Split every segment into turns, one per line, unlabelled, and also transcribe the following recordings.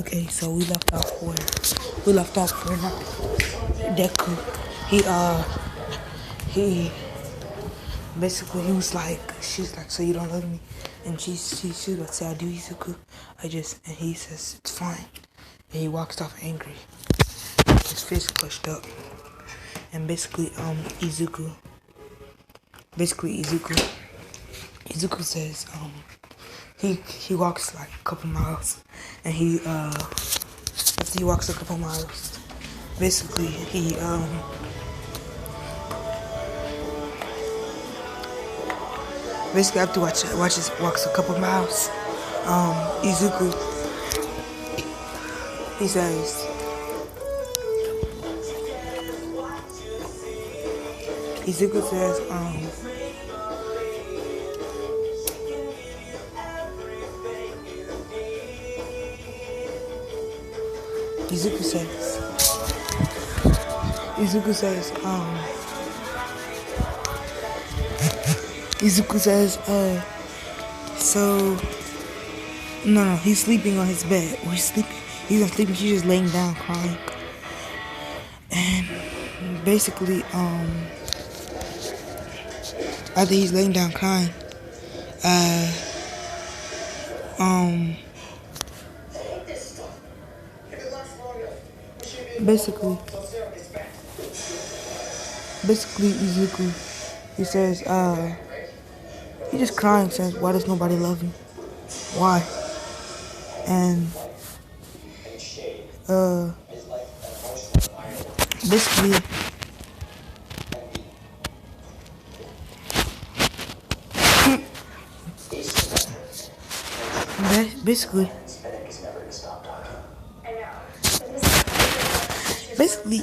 Okay, so we left off where Deku. He basically he was like, she's like, so you don't love me, and she was about to say I do, Izuku. And he says it's fine, and he walks off angry, his face pushed up, and Izuku says he walks like a couple miles, and after he walks a couple miles, basically after walks a couple miles, Izuku he says Izuku says Izuku says Izuku says Izuku says so no, he's sleeping on his bed. Or he's not sleeping, he's just laying down crying. And basically after he's laying down crying, basically Izuku, he says, he just crying, says, why does nobody love me? Why? And, basically,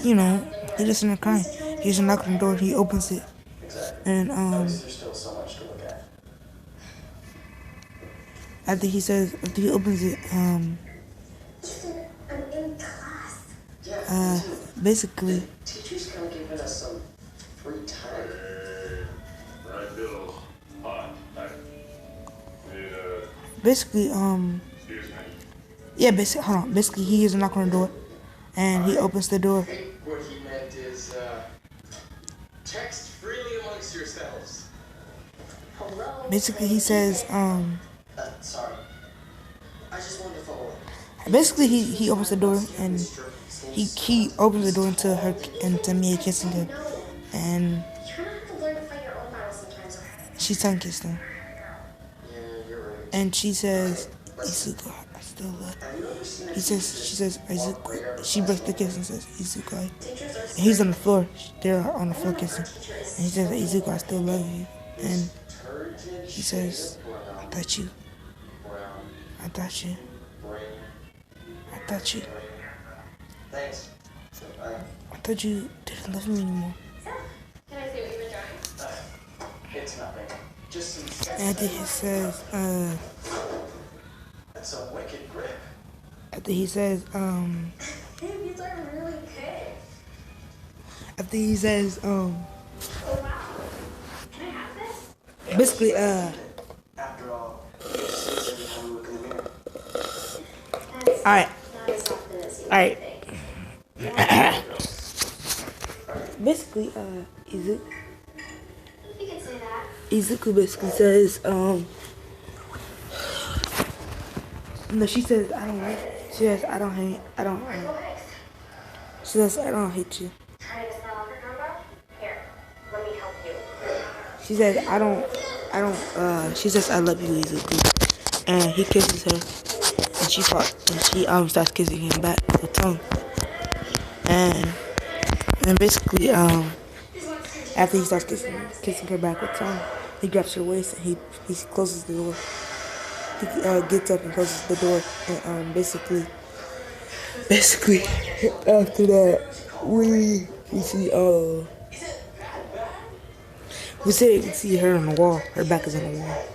you know, he just in there crying. He just knocks on the door, he opens it, and, after he opens it, basically, teachers kind of giving us some free time. Basically, basically he hears a knock on the door, and he opens the door. What he meant is, text freely amongst yourselves. Hello. Basically, he says, sorry. I just wanted to follow up. Basically, he opens the door, and he opens the door into Mia kissing him, and she tongue kissed him, and she says, Izuku, I still love you. She says, Izuku. She breaks the kiss and says, Izuku. And he's on the floor. They're on the floor kissing, and he says, Izuku, I still love you. And he says, I thought you didn't love me anymore. Can I see what you've been drawing? It's nothing. And he says, that's a wicked grip. After he says, these are really good. After he says, oh wow. Can I have this? Basically, after all, Alright. Basically, Izuku. You can say that. Izuku basically says, no, she says, I don't like it. She says, I don't hate you. Trying to smell your combo? Here, let me help you. She says, she says, I love you, Izuku. And he kisses her. And she starts kissing him back with her tongue. And basically, after he starts kissing her back with tongue, he grabs her waist and he closes the door. He gets up and closes the door, and basically after that we see her on the wall. Her back is on the wall.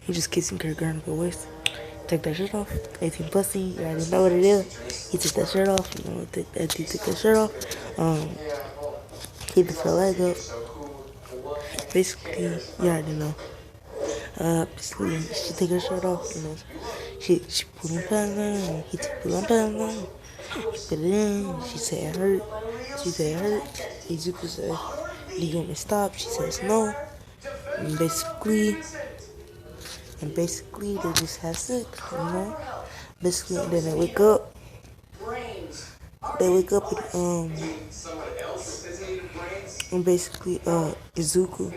He's just kissing her, grabbing her waist. Take that shirt off. 18 plus, you already know what it is. He took that shirt off. You know, he took that shirt off. He put her leg up. Basically, you already know. Basically, she take her shirt off. You know, She put on put he put on put it in. She said it hurt. She said it hurt. Izuku said, "Do you want me to stop?" She says no. And basically they just have sex, you know. Basically, and then they wake up. They wake up and basically Izuku,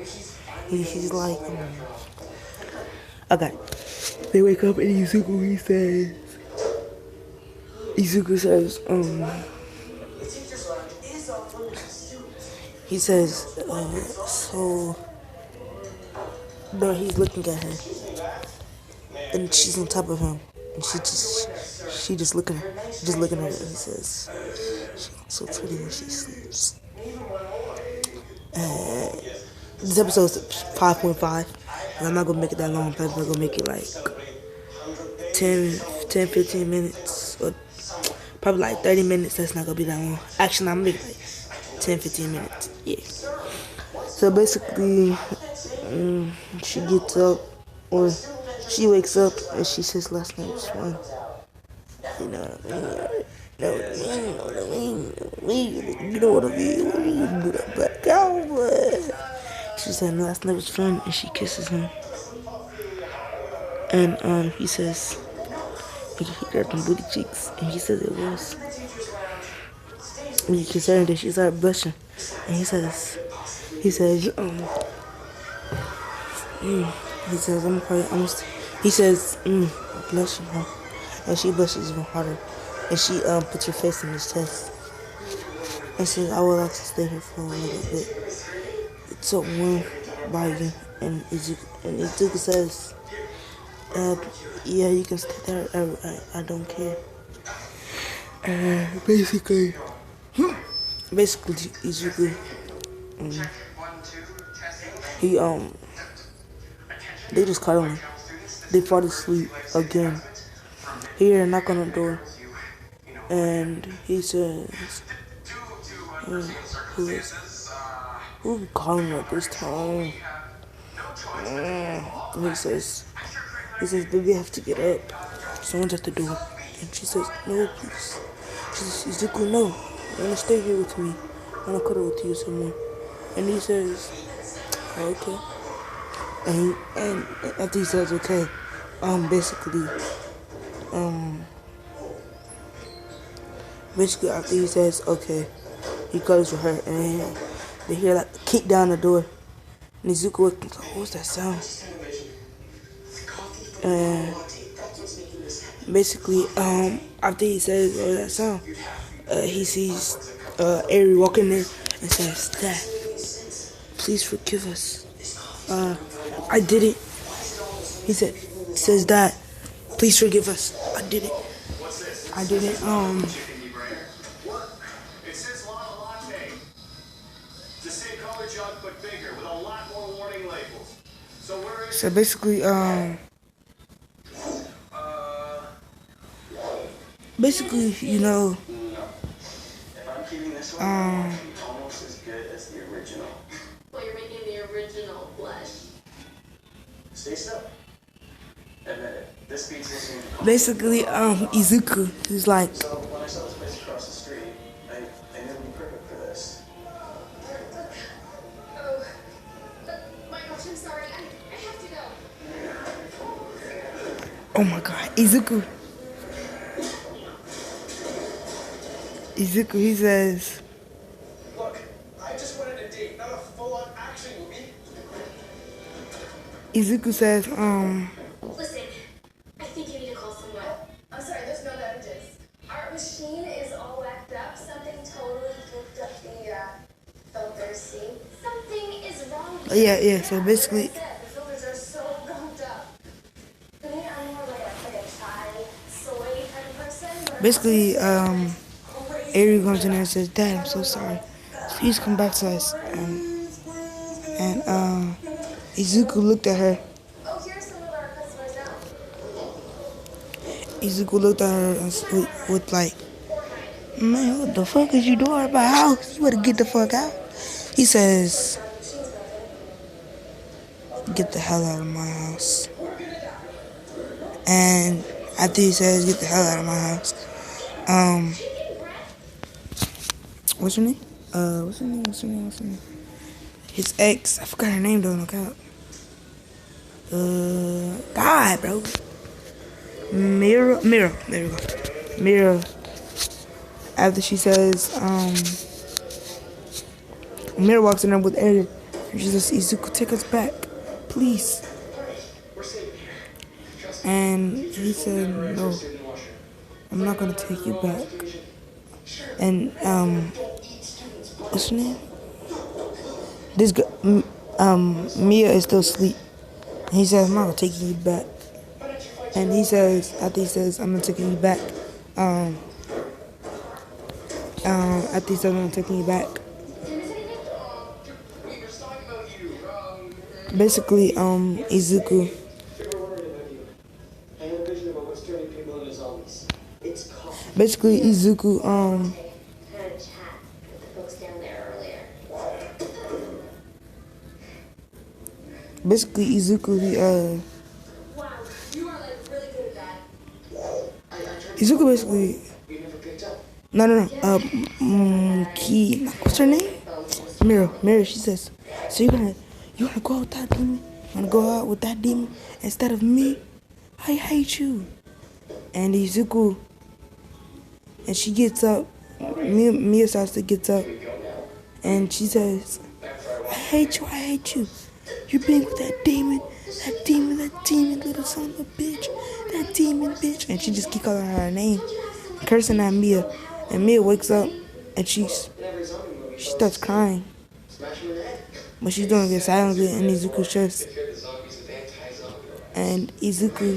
he's like I got it. They wake up and Izuku he says so no, he's looking at her and she's on top of him and she just looking at her and he says she looks so pretty when she sleeps. This episode's 5.5 and I'm not gonna make it that long. I'm probably gonna make it like 10-15 minutes or probably like 30 minutes. That's not gonna be that long. Actually, I'm gonna make it like 10-15 minutes. Yeah. So basically, she gets up or she wakes up and she says last night was fun. You know what I mean? You know what I mean? Back out, but she said last night was fun and she kisses him. And he says he grabbed them booty cheeks and he says it was. When you kiss her and then she started blushing and he says he says blushing her and she blushes even harder and she puts her face in his chest and says I would like to stay here for a little bit. It's so warm by you. And Izuku says yeah, you can stay there. I don't care. Basically Izuku they just cuddling. They fall asleep again. He hears a knock on the door and he says who be calling at this time? And he says baby, I have to get up. Someone's at the door. And she says, no, please. She says, Izuku, no. I want to stay here with me. I want to cuddle with you some more. And he says, okay. And after he says, okay, basically after he says, okay, he cuddles with her. And they hear like a kick down the door. And Izuku wakes up, what was that sound? And basically, after he says that sound, he sees Eri walking in and says, Dad, please forgive us. I did it. He says, Dad, please forgive us. I did it. So basically, you know,
almost as good as the original. Well, you're making the original blush. Stay still. Admit it. This pizza's
basically, Izuku is like.
So when I saw this place across the street, I knew it'd be perfect for this. Oh, my gosh, I'm sorry. I have to go.
Oh my God, Izuku, he says.
Look, I just wanted a date, not a full-on action movie.
Izuku says,
Listen, I think you need to call someone. I'm sorry, there's no beverages. Our machine is all whacked up. Something totally hooked up the filters, see? Something is wrong with
yeah. So basically,
the filters are so gunked up. For me, I'm more like a chai, soy kind of person.
basically, Eri comes in there and says, Dad, I'm so sorry. Please come back to us. And Izuku looked at her.
Oh, here's some of our customers now.
Izuku looked at her and with like, man, what the fuck is you doing at my house? You better get the fuck out. He says, get the hell out of my house. And After he says, "Get the hell out of my house." What's her name? What's her name? His ex. I forgot her name though. No cap. God, bro. Mira. There we go. Mira. After she says, Mira walks in there with Eren, and she says, "Izuku, take us back, please." And he said, "No, I'm not gonna take you back." And what's her name? This girl, Mia is still asleep. And he says, "I'm not gonna take you back." And he says, after he says, "I'm not taking you back," after he says, "I'm not taking you back," basically, Izuku. Basically, Izuku, he, Izuku basically, no, Key, what's her name? Mira, she says, "So you wanna go out with that demon? You wanna go out with that demon instead of me? I hate you." And Izuku, and she gets up, Mia starts to get up, and she says, I hate you. You're being with that demon, little son of a bitch, that demon bitch." And she just keep calling her name, cursing at Mia. And Mia wakes up, and she starts crying. But she's doing it silently in Izuku's chest. And Izuku,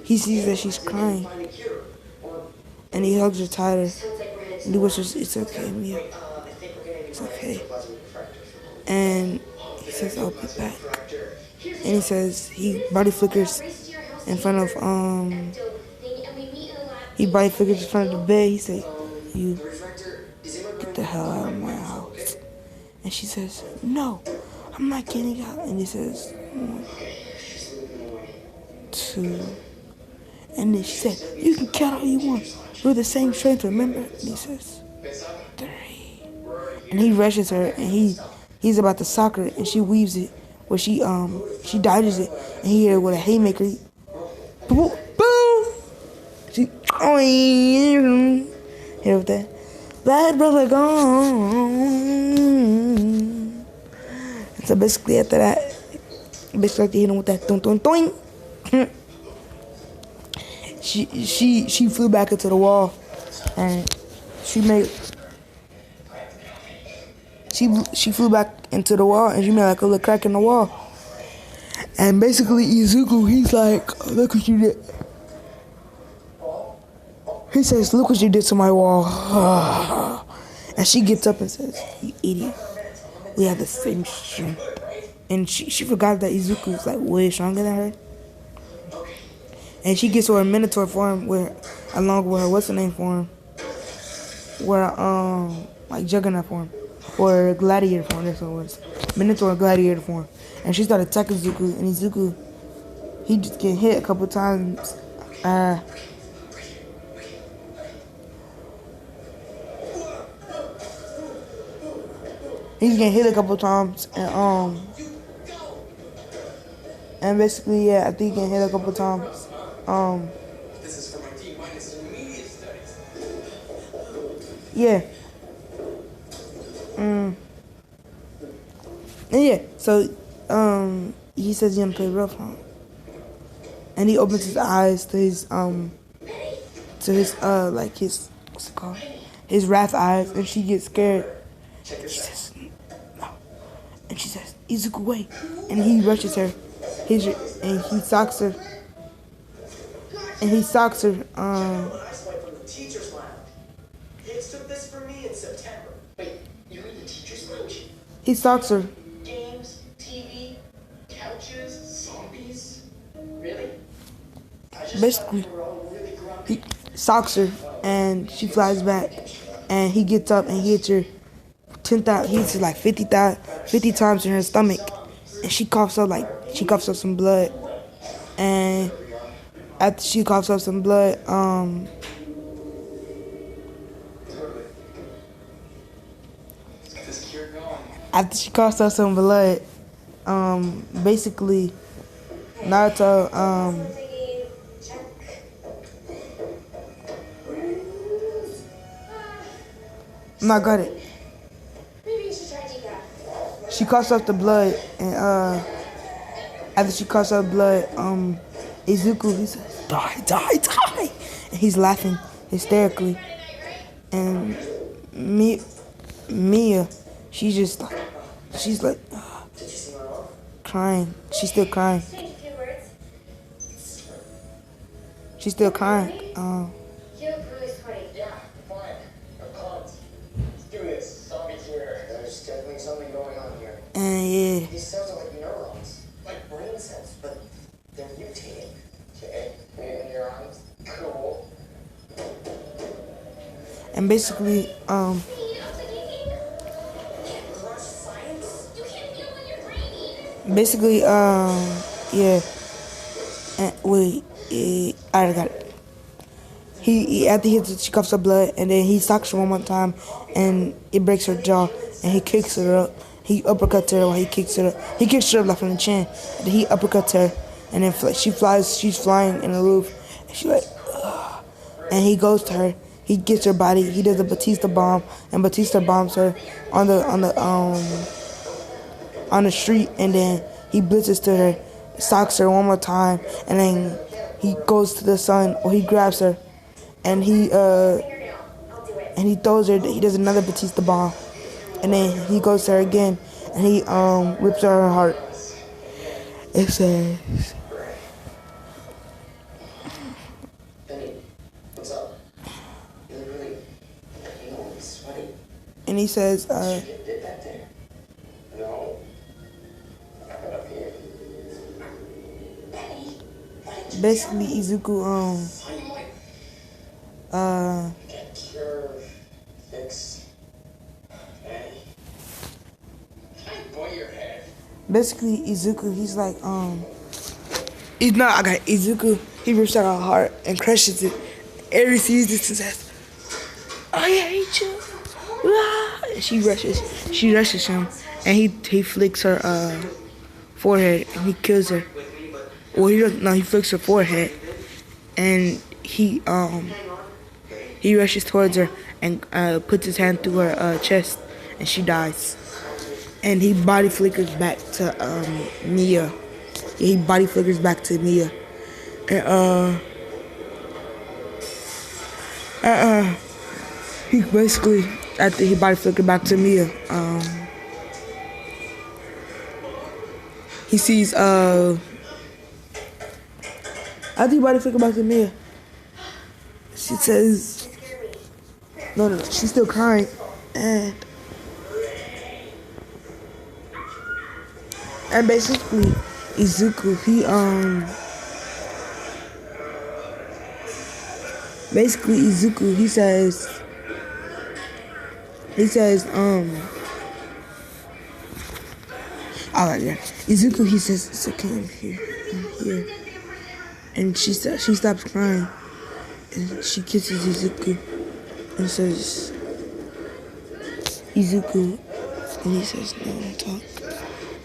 he sees that she's crying. And he hugs her tighter. And he whispers, "It's okay, Mia. It's okay." And he says, "I'll be back." And he says, he body flickers in front of, the bed. He says, "You get the hell out of my house." And she says, "No, I'm not getting out." And he says, 1, 2. And then she said, "You can count all you want. We're the same strength, remember?" And he says, 3. And he rushes her, and he's about to sock her, and she weaves it, where she dodges it, and he hit her with a haymaker. Boom! She hit her with that. Bad brother gone. And so basically after that, basically hit him with that doing. She flew back into the wall, and she flew back into the wall, and she made like a little crack in the wall. And basically Izuku, he's like, "Look what you did." He says, "Look what you did to my wall." And she gets up and says, "You idiot. We have the same strength." And she forgot that Izuku was like way stronger than her. And she gets to her Minotaur form, along with her what's-her-name form, like Juggernaut form, or Gladiator form, that's what it was. Minotaur Gladiator form. And she started attacking Izuku, and Izuku, he just get hit a couple times. He's getting hit a couple times, and basically, yeah, I think he getting hit a couple times.
This is for my D- intermediate studies.
Yeah. And yeah, so he says he's gonna play rough, huh? And he opens his eyes to his like his, what's it called? His wrath eyes, and she gets scared. She says, "No." And she says, "Izuku, wait." And he rushes her. And he socks her. And he socks her. He socks her.
Games, TV, couches, zombies. Really?
Basically, he socks her, and she flies back. And he gets up and he hits her 10,000. He hits her like 50 times in her stomach, and she coughs up some blood. And after she coughs up some blood, after she coughs up some blood, basically Naruto, no, I got it.
Maybe you should try decaf.
She coughs up the blood, and after she coughs up blood, Izuku, he says, "Die, die, die," and he's laughing hysterically, and Mia, she's like crying. She's still crying. She's still crying.
You look really sweaty.
Yeah, fine. I'm pumped. Let's do this. Zombie here. There's definitely something going on here.
And yeah,
These cells are like neurons. Like brain cells, but they're mutating. Okay. And neurons. Cool.
and basically, yeah. And wait, I already got it. He after she coughs up blood, and then he socks her one more time, and it breaks her jaw, and he kicks her up. He uppercuts her while he kicks her up. He kicks her up like from the chin, and then he uppercuts her, and then she's flying in the roof, and she's like, ugh. And he goes to her. He gets her body. He does a Batista bomb, and Batista bombs her on the street, and then he blitzes to her, socks her one more time, and then he goes to the sun, or he grabs her, and he throws her. He does another Batista bomb, and then he goes to her again, and he rips her heart. It says,
Benny, what's up? You look really sweaty.
and he says,
You did that there? No. Right up here. Benny, what did you
basically Izuku,
get cure, fix, Benny? Can I boy your head?
basically Izuku, he's like, Izuku, he rips out her heart and crushes it. Eri sees this and says, "I hate you." Ah! She rushes him, and he flicks her forehead, and he kills her. Well, he doesn't. No, he flicks her forehead, and he rushes towards her and puts his hand through her chest, and she dies. And he body flickers back to Mia. Yeah, he body flickers back to Mia, and he basically, after he body flickered back to Mia, he sees after he body flickered back to Mia, she says, no, she's still crying, and basically Izuku, he says, alright, yeah. Izuku, he says, "It's okay, I'm here." And she stops crying, and she kisses Izuku, and says, "Izuku," and he says, "No, don't talk."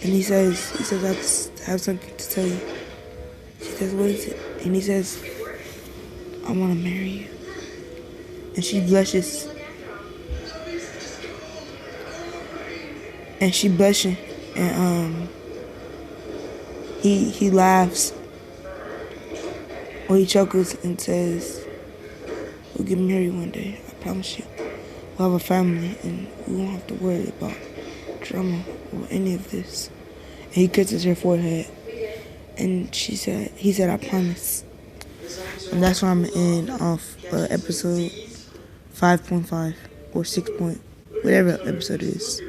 And he says, "I have something to tell you." She says, "What is it?" And he says, "I want to marry you." And she blushes. And she blushing, and he laughs, or he chuckles and says, "We'll get married one day. I promise you. We'll have a family, and we won't have to worry about drama or any of this." And he kisses her forehead, and he said, "I promise." And that's where I'm in off episode 5.5 or 6. Whatever episode it is.